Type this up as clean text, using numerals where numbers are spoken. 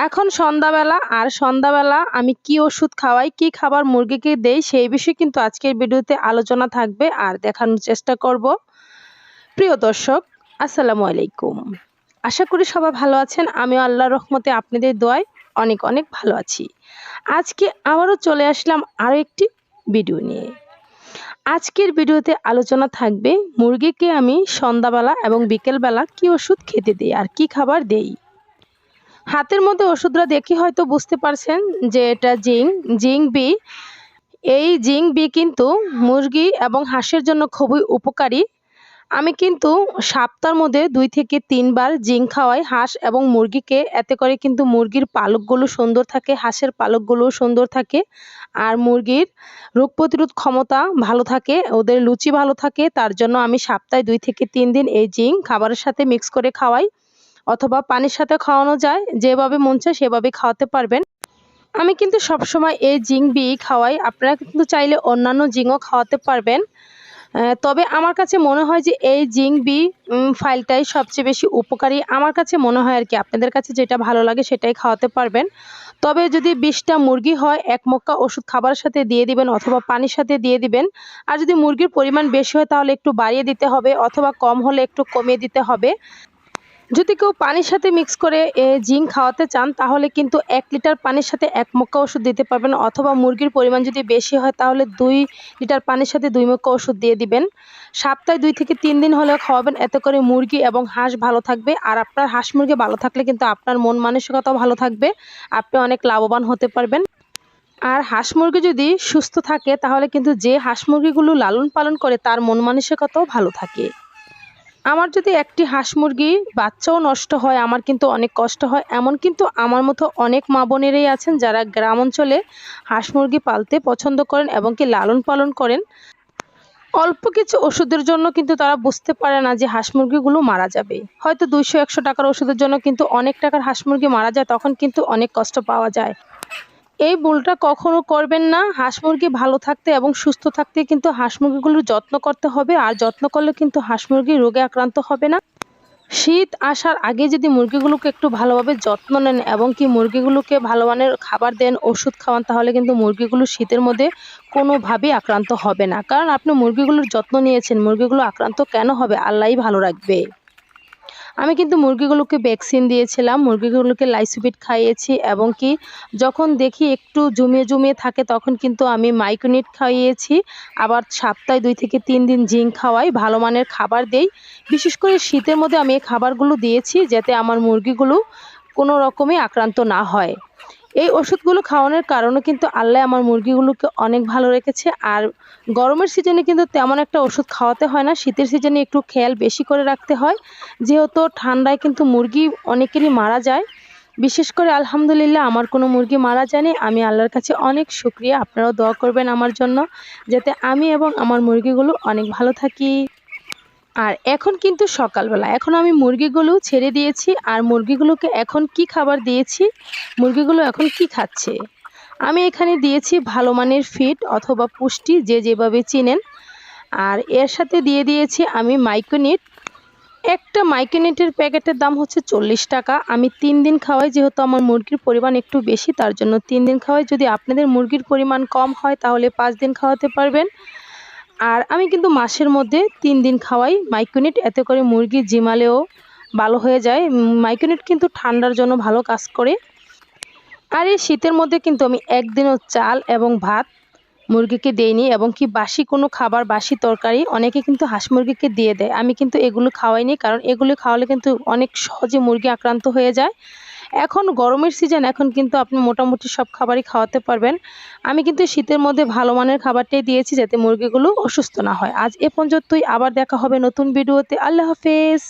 এখন সন্ধ্যাবেলা আর সন্ধ্যাবেলা আমি কি ওষুধ খাওয়াই, কি খাবার মুরগিকে দেই সেই বিষয়ে কিন্তু আজকের ভিডিওতে আলোচনা থাকবে আর দেখানোর চেষ্টা করব। প্রিয় দর্শক, আসসালামু আলাইকুম। আশা করি সবাই ভালো আছেন। আমিও আল্লাহর রহমতে আপনাদের দোয়ায় অনেক অনেক ভালো আছি। আজকে আবারও চলে আসলাম আরও একটি ভিডিও নিয়ে। আজকের ভিডিওতে আলোচনা থাকবে মুরগিকে আমি সন্ধ্যাবেলা এবং বিকেলবেলা কি ওষুধ খেতে দিই আর কি খাবার দেই। হাতের মধ্যে ওষুধটা দেখে হয়তো বুঝতে পারছেন যে এটা জিঙ্ক বি। এই জিঙ্ক বি কিন্তু মুরগি এবং হাঁসের জন্য খুবই উপকারী। আমি কিন্তু সপ্তাহের মধ্যে 2 থেকে 3 বার জিঙ্ক খাওয়াই হাঁস এবং মুরগিকে। এতে করে কিন্তু মুরগির পালকগুলো সুন্দর থাকে, হাঁসের পালকগুলো সুন্দর থাকে। আর মুরগির রোগ প্রতিরোধ ক্ষমতা ভালো থাকে, ওদের লুচি ভালো থাকে। তার জন্য আমি সপ্তাহে 2 থেকে 3 দিন এই জিঙ্ক খাবারের সাথে মিক্স করে খাওয়াই, অথবা পানির সাথে খাওয়ানো যায়। যেভাবে মন চায় সেভাবে খাওয়াতে পারবেন। আমি কিন্তু সবসময় এই জিঙ্ক বি খাওয়াই। আপনারা কিন্তু চাইলে অন্যান্য জিঙ্কও খাওয়াতে পারবেন। তবে আমার কাছে মনে হয় যে এই জিঙ্ক বি ফাইলটাই সবচেয়ে বেশি উপকারী আমার কাছে মনে হয় আর কি। আপনাদের কাছে যেটা ভালো লাগে সেটাই খাওয়াতে পারবেন। তবে যদি 20টা মুরগি হয়, 1 মক্কা ওষুধ খাবারের সাথে দিয়ে দিবেন অথবা পানির সাথে দিয়ে দিবেন। আর যদি মুরগির পরিমাণ বেশি হয় তাহলে একটু বাড়িয়ে দিতে হবে, অথবা কম হলে একটু কমিয়ে দিতে হবে। যদি কেউ পানির সাথে মিক্স করে জিঙ্ক খাওয়াতে চান তাহলে কিন্তু 1 লিটার পানির সাথে 1 মক্কা ওষুধ দিতে পারবেন, অথবা মুরগির পরিমাণ যদি বেশি হয় তাহলে 2 লিটার পানির সাথে 2 মক্কা ওষুধ দিয়ে দিবেন। সপ্তাহে 2 থেকে 3 দিন হলেও খাওয়াবেন। এতে করে মুরগি এবং হাঁস ভালো থাকবে। আর আপনার হাঁস মুরগি ভালো থাকলে কিন্তু আপনার মন মানসিকতাও ভালো থাকবে। আপনি অনেক লাভবান হতে পারবেন। আর হাঁস মুরগি যদি সুস্থ থাকে তাহলে কিন্তু যে হাঁস মুরগিগুলো লালন পালন করে তার মন মানসিকতাও ভালো থাকে। আমার যদি একটি হাঁস মুরগি বাচ্চাও নষ্ট হয় আমার কিন্তু অনেক কষ্ট হয়। এমন কিন্তু আমার মতো অনেক মা বোনেরাই আছেন যারা গ্রাম অঞ্চলে হাঁস মুরগি পালতে পছন্দ করেন এবং কি লালন পালন করেন। অল্প কিছু ওষুধের জন্য কিন্তু তারা বুঝতে পারে না যে হাঁস মুরগিগুলো মারা যাবে। হয়তো 200-100 টাকার ওষুধের জন্য কিন্তু অনেক টাকার হাঁস মুরগি মারা যায়, তখন কিন্তু অনেক কষ্ট পাওয়া যায়। এই ভুলটা কখনো করবেন না। হাঁস মুরগি ভালো থাকতে এবং সুস্থ থাকতে কিন্তু হাঁস মুরগিগুলোর যত্ন করতে হবে। আর যত্ন করলে কিন্তু হাঁস মুরগি রোগে আক্রান্ত হবে না। শীত আসার আগে যদি মুরগিগুলোকে একটু ভালোভাবে যত্ন নেন এবং কি মুরগিগুলোকে ভালো মানের খাবার দেন, ওষুধ খাওয়ান, তাহলে কিন্তু মুরগিগুলো শীতের মধ্যে কোনোভাবেই আক্রান্ত হবে না। কারণ আপনি মুরগিগুলোর যত্ন নিয়েছেন, মুরগিগুলো আক্রান্ত কেন হবে? আল্লাহই ভালো রাখবে। আমি কিন্তু মুরগিগুলোকে ভ্যাকসিন দিয়েছিলাম, মুরগিগুলোকে লাইসোভিট খাইয়েছি এবং কি যখন দেখি একটু জমিয়ে থাকে তখন কিন্তু আমি মাইক্রোনিট খাইয়েছি। আবার সপ্তাহে 2 থেকে 3 দিন জিঙ্ক খাওয়াই, ভালো মানের খাবার দেই। বিশেষ করে শীতের মধ্যে আমি এই খাবারগুলো দিয়েছি যাতে আমার মুরগিগুলো কোনো রকমে আক্রান্ত না হয়। এই ওষুধগুলো খাওয়ানোর কারণে কিন্তু আল্লাহ আমার মুরগিগুলোকে অনেক ভালো রেখেছে। আর গরমের সিজনে কিন্তু তেমন একটা ওষুধ খাওয়াতে হয় না, শীতের সিজনে একটু খেয়াল বেশি করে রাখতে হয়। যেহেতু ঠান্ডায় কিন্তু মুরগি অনেকেরই মারা যায়। বিশেষ করে আলহামদুলিল্লাহ আমার কোনো মুরগি মারা যায়নি। আমি আল্লাহর কাছে অনেক শুকরিয়া। আপনারাও দোয়া করবেন আমার জন্য যাতে আমি এবং আমার মুরগিগুলো অনেক ভালো থাকি। আর এখন কিন্তু সকালবেলা, এখন আমি মুরগিগুলো ছেড়ে দিয়েছি। আর মুরগিগুলোকে এখন কি খাবার দিয়েছি, মুরগিগুলো এখন কি খাচ্ছে, আমি এখানে দিয়েছি ভালো মানের ফিড অথবা পুষ্টি, যে যেভাবে চিনেন। আর এর সাথে দিয়ে দিয়েছি আমি মাইক্রোনিট। একটা মাইক্রোনিটের প্যাকেটের দাম হচ্ছে 40 টাকা। আমি 3 দিন খাওয়াই, যেহেতু আমার মুরগির পরিমাণ একটু বেশি তার জন্য 3 দিন খাওয়াই। যদি আপনাদের মুরগির পরিমাণ কম হয় তাহলে 5 দিন খাওয়াতে পারবেন। আর আমি কিন্তু মাসের মধ্যে 3 দিন খাওয়াই মাইক্রোনিট। এতে করে মুরগি জিমালেও ভালো হয়ে যায়। মাইক্রোনিট কিন্তু ঠান্ডার জন্য ভালো কাজ করে। আর এই শীতের মধ্যে কিন্তু আমি একদিনও চাল এবং ভাত মুরগিকে দেইনি, এবং কি বাসি কোনো খাবার, বাসি তরকারি অনেকে কিন্তু হাঁস মুরগিকে দিয়ে দেয়। আমি কিন্তু এগুলো খাওয়াইনি, কারণ এগুলো খাওয়ালে কিন্তু অনেক সহজে মুরগি আক্রান্ত হয়ে যায়। এখন গরমের সিজন, এখন কিন্তু আপনি মোটামুটি সব খাবারই খাওয়াতে পারবেন। আমি কিন্তু শীতের মধ্যে ভালো মানের খাবারটাই দিয়েছি যাতে মুরগিগুলো অসুস্থ না হয়। আজ এ পর্যন্তই, আবার দেখা হবে নতুন ভিডিওতে। আল্লাহ হাফেজ।